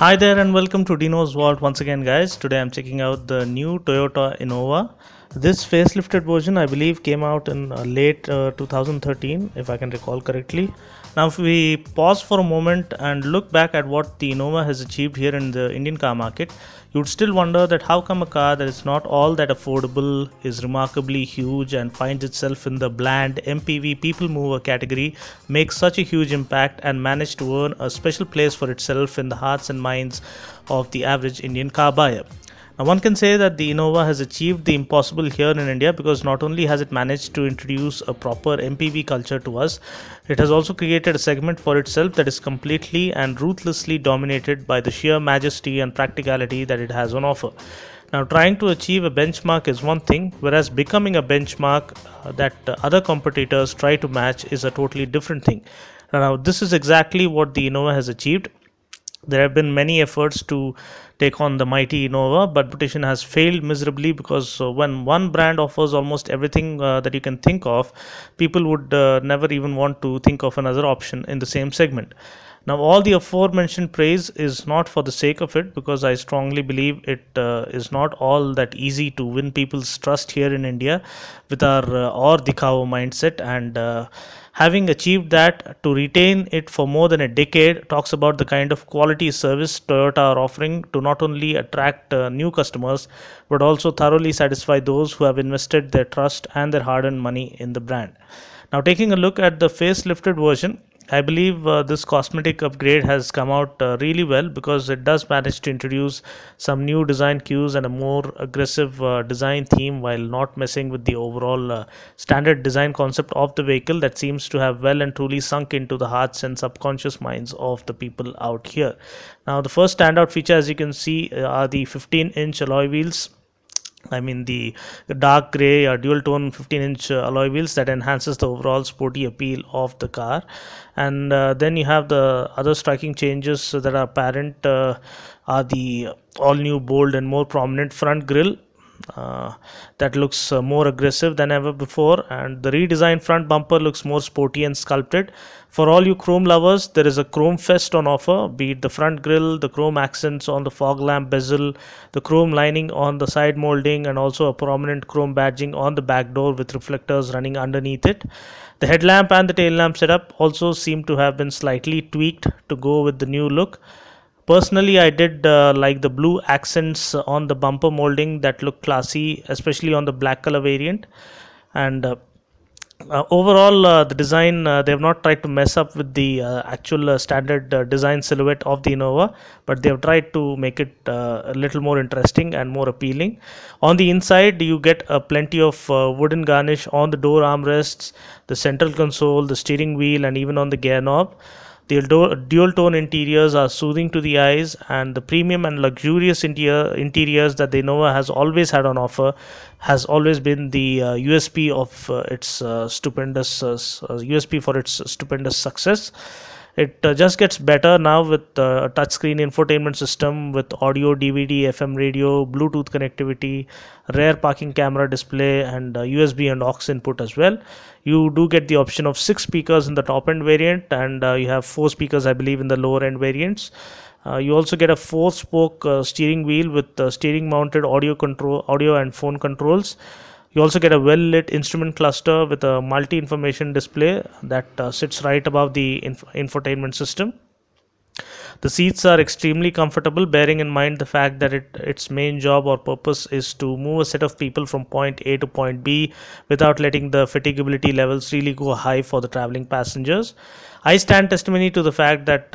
Hi there and welcome to Dinos Vault once again, guys. Today I'm checking out the new Toyota Innova. This facelifted version I believe came out in late 2013 if I can recall correctly. Now if we pause for a moment and look back at what the Innova has achieved here in the Indian car market, you'd still wonder that how come a car that is not all that affordable, is remarkably huge and finds itself in the bland MPV people mover category makes such a huge impact and managed to earn a special place for itself in the hearts and minds of the average Indian car buyer. Now one can say that the Innova has achieved the impossible here in India because not only has it managed to introduce a proper MPV culture to us, it has also created a segment for itself that is completely and ruthlessly dominated by the sheer majesty and practicality that it has on offer. Now trying to achieve a benchmark is one thing, whereas becoming a benchmark that other competitors try to match is a totally different thing. Now this is exactly what the Innova has achieved. There have been many efforts to take on the mighty Innova, but competition has failed miserably because when one brand offers almost everything that you can think of, people would never even want to think of another option in the same segment. Now, all the aforementioned praise is not for the sake of it, because I strongly believe it is not all that easy to win people's trust here in India with our or dikhao mindset, and having achieved that, to retain it for more than a decade talks about the kind of quality service Toyota are offering to not only attract new customers but also thoroughly satisfy those who have invested their trust and their hard-earned money in the brand. Now, taking a look at the facelifted version, I believe this cosmetic upgrade has come out really well, because it does manage to introduce some new design cues and a more aggressive design theme, while not messing with the overall standard design concept of the vehicle that seems to have well and truly sunk into the hearts and subconscious minds of the people out here. Now, the first standout feature, as you can see, are the 15-inch alloy wheels. I mean the dark grey or dual tone 15-inch alloy wheels that enhances the overall sporty appeal of the car. And then you have the other striking changes that are apparent are the all new bold and more prominent front grille that looks more aggressive than ever before, and the redesigned front bumper looks more sporty and sculpted. For all you chrome lovers, there is a chrome fest on offer, be it the front grille, the chrome accents on the fog lamp bezel, the chrome lining on the side molding, and also a prominent chrome badging on the back door with reflectors running underneath it. The headlamp and the tail lamp setup also seem to have been slightly tweaked to go with the new look. Personally, I did like the blue accents on the bumper molding that look classy, especially on the black color variant. And overall, the design, they have not tried to mess up with the actual standard design silhouette of the Innova, but they have tried to make it a little more interesting and more appealing. On the inside, you get plenty of wooden garnish on the door armrests, the central console, the steering wheel, and even on the gear knob. The dual tone interiors are soothing to the eyes, and the premium and luxurious interiors that the Innova has always had on offer has always been the USP of its stupendous USP for its stupendous success. It just gets better now with a touchscreen infotainment system with audio, DVD, FM radio, Bluetooth connectivity, rear parking camera display, and USB and aux input as well. You do get the option of 6 speakers in the top end variant, and you have 4 speakers, I believe, in the lower end variants. You also get a 4-spoke steering wheel with steering mounted audio and phone controls. You also get a well-lit instrument cluster with a multi-information display that sits right above the infotainment system. The seats are extremely comfortable, bearing in mind the fact that its main job or purpose is to move a set of people from point A to point B without letting the fatigability levels really go high for the traveling passengers. I stand testimony to the fact that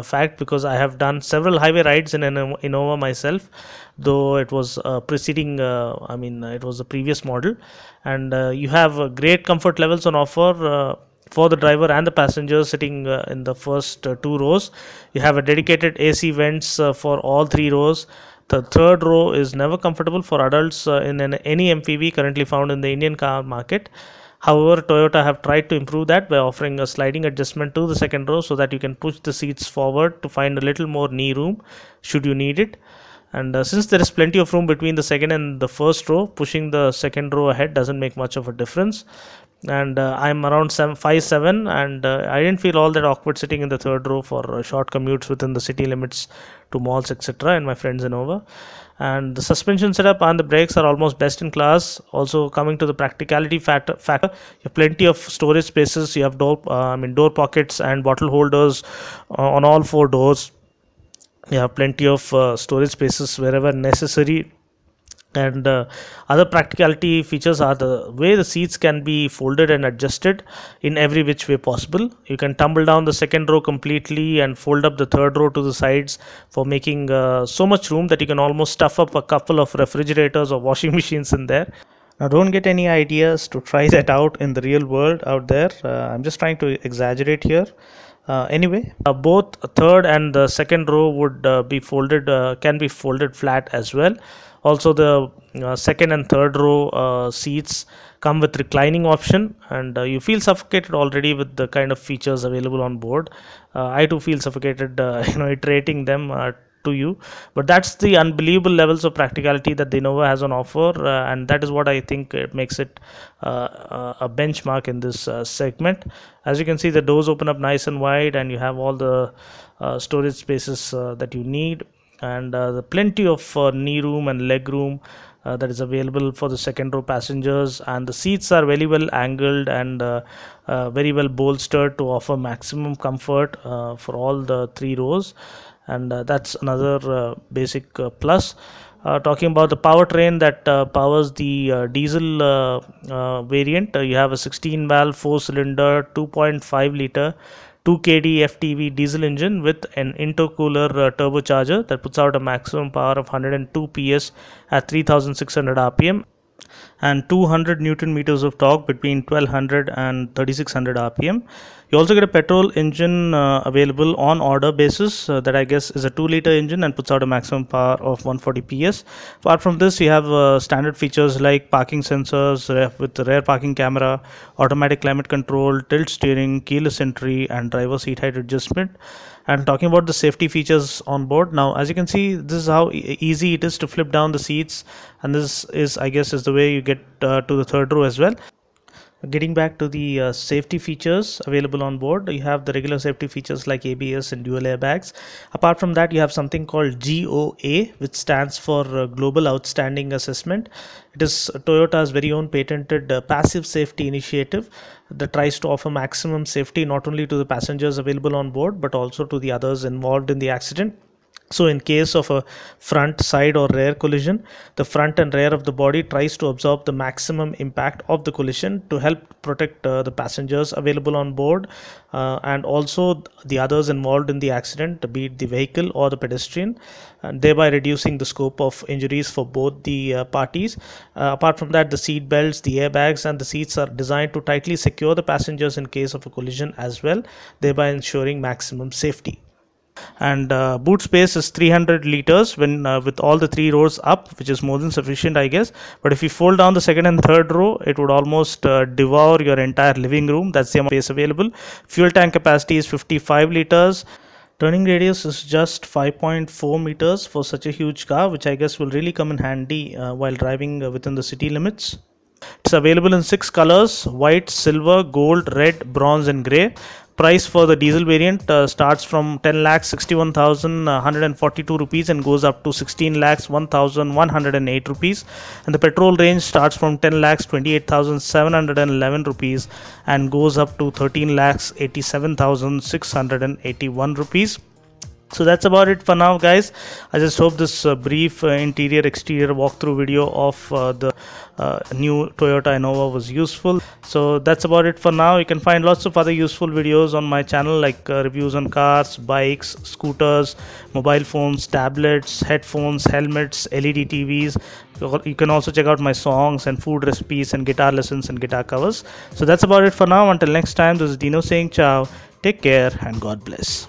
fact, because I have done several highway rides in an Innova myself, though it was preceding. It was the previous model, and you have great comfort levels on offer. For the driver and the passengers sitting in the first 2 rows. You have a dedicated AC vents for all 3 rows. The third row is never comfortable for adults in any MPV currently found in the Indian car market. However, Toyota have tried to improve that by offering a sliding adjustment to the second row so that you can push the seats forward to find a little more knee room should you need it. And since there is plenty of room between the second and the first row, pushing the second row ahead doesn't make much of a difference. and I'm around 5'7", and I didn't feel all that awkward sitting in the third row for short commutes within the city limits to malls, etc. in my friend's Innova. And the suspension setup and the brakes are almost best in class. Also, coming to the practicality factor, you have plenty of storage spaces. You have door pockets and bottle holders on all four doors. You have plenty of storage spaces wherever necessary. And other practicality features are the way the seats can be folded and adjusted in every which way possible. You can tumble down the second row completely and fold up the third row to the sides for making so much room that you can almost stuff up a couple of refrigerators or washing machines in there. Now, don't get any ideas to try that out in the real world out there. I'm just trying to exaggerate here. Anyway, both third and the second row would can be folded flat as well. Also, the second and third row seats come with reclining option, and you feel suffocated already with the kind of features available on board. I too feel suffocated, iterating them to you, but that's the unbelievable levels of practicality that the Innova has on offer, and that is what I think it makes it a benchmark in this segment. As you can see, the doors open up nice and wide, and you have all the storage spaces that you need, and plenty of knee room and leg room that is available for the second row passengers, and the seats are very well angled and very well bolstered to offer maximum comfort for all the three rows, and that's another basic plus. Talking about the powertrain that powers the diesel variant, you have a 16 valve 4-cylinder 2.5 liter 2 kd FTV diesel engine with an intercooler turbocharger that puts out a maximum power of 102 PS at 3600 rpm and 200 newton meters of torque between 1200 and 3600 rpm. You also get a petrol engine available on order basis that I guess is a 2-liter engine and puts out a maximum power of 140 PS. Apart from this, you have standard features like parking sensors with the rear parking camera, automatic climate control, tilt steering, keyless entry, and driver seat height adjustment. And talking about the safety features on board, now as you can see, this is how easy it is to flip down the seats, and this is, I guess, is the way you get to the third row as well. Getting back to the safety features available on board, you have the regular safety features like ABS and dual airbags. Apart from that, you have something called GOA, which stands for Global Outstanding Assessment. It is Toyota's very own patented passive safety initiative that tries to offer maximum safety not only to the passengers available on board but also to the others involved in the accident. So in case of a front, side or rear collision, the front and rear of the body tries to absorb the maximum impact of the collision to help protect the passengers available on board and also the others involved in the accident, be it the vehicle or the pedestrian, and thereby reducing the scope of injuries for both the parties. Apart from that, the seat belts, the airbags and the seats are designed to tightly secure the passengers in case of a collision as well, thereby ensuring maximum safety. And boot space is 300 liters when with all the three rows up, which is more than sufficient, I guess. But if you fold down the second and third row, it would almost devour your entire living room. That's the amount of space available. Fuel tank capacity is 55 liters. Turning radius is just 5.4 meters for such a huge car, which I guess will really come in handy while driving within the city limits. It's available in 6 colors: white, silver, gold, red, bronze and grey. Price for the diesel variant starts from 10,61,142 rupees and goes up to 16,01,108 rupees, and the petrol range starts from 10,28,711 rupees and goes up to 13,87,681 rupees. So that's about it for now, guys. I just hope this brief interior exterior walkthrough video of the new Toyota Innova was useful. So that's about it for now. You can find lots of other useful videos on my channel, like reviews on cars, bikes, scooters, mobile phones, tablets, headphones, helmets, LED TVs. You can also check out my songs and food recipes and guitar lessons and guitar covers. So that's about it for now. Until next time, this is Dino saying ciao. Take care and God bless.